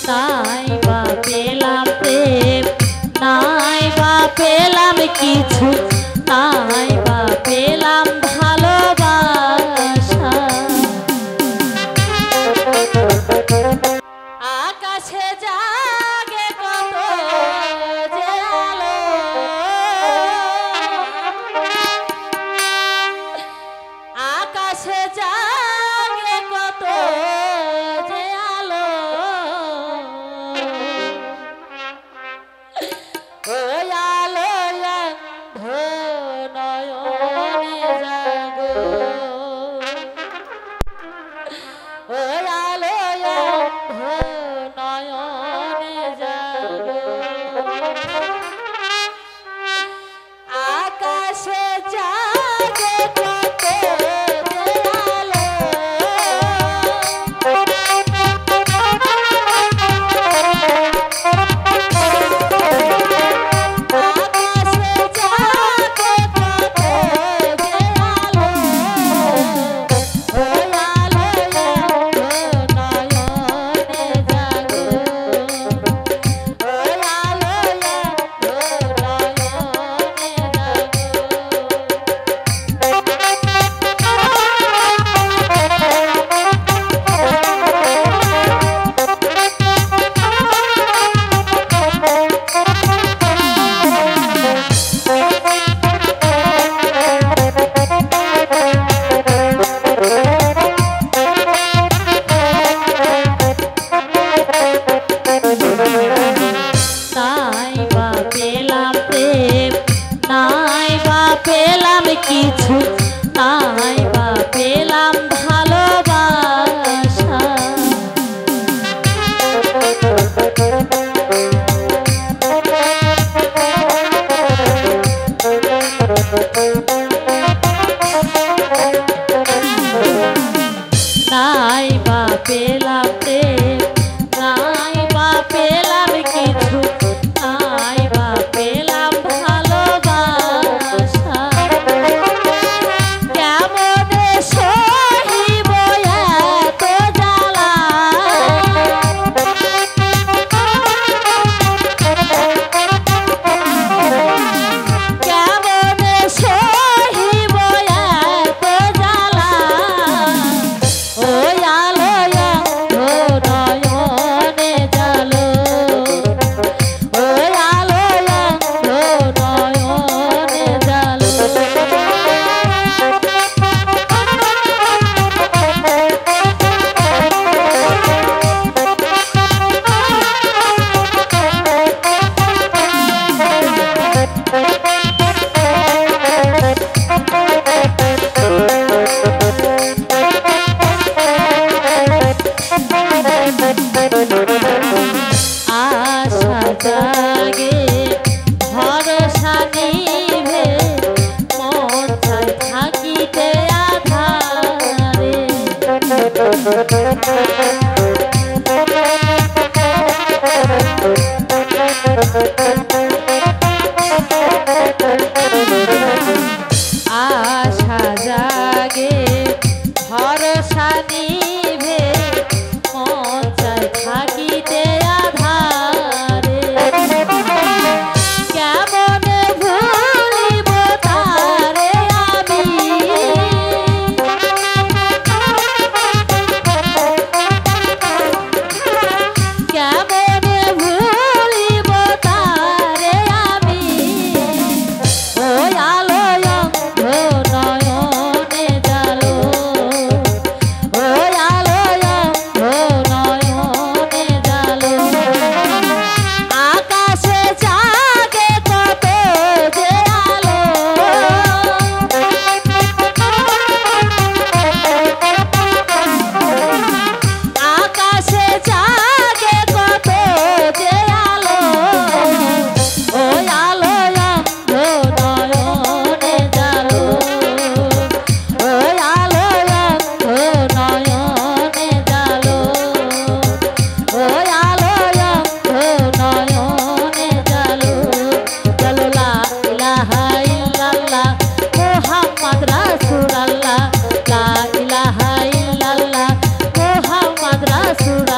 নাই বা পেলাম প্রেম, নাই বা পেলাম কিছু, নাই বা পেলাম ভালোবাসা। আকাশে জাগে কত যে আলো, আকাশে জাগে কত যে আলো, ওই আলো নয়নে জাগো, ওই আলো নয়নে জাগো। আকাশে জাগে কত যে আলো, আকাশে জাগে কত যে আলো, ওই আলো নয়নে জাগো, ওই আলো নাই বা পেলাম প্রেম, নাই বা পেলাম কিছু, নাই বা পেলাম ভালোবাসা। নাই বা পেলাম প্রেম, নাই বা পেলাম কিছু, নাই বা পেলাম ভালোবাসা। কেমনে সহিব এত জ্বালা, কেমনে সহিব এত জ্বালা, ওই আলো নয়নে জালো, ওই আলো নয়নে জালো। আশা জাগে ভরসা নিভে, মন চায় থাকিতে আধারে, আশা জাগে ভরসা নিভে, মন চায় থাকিতে আধারে। কেমনে ভুলিব তারে আমি, কেমনে ভুলিব তারে সুর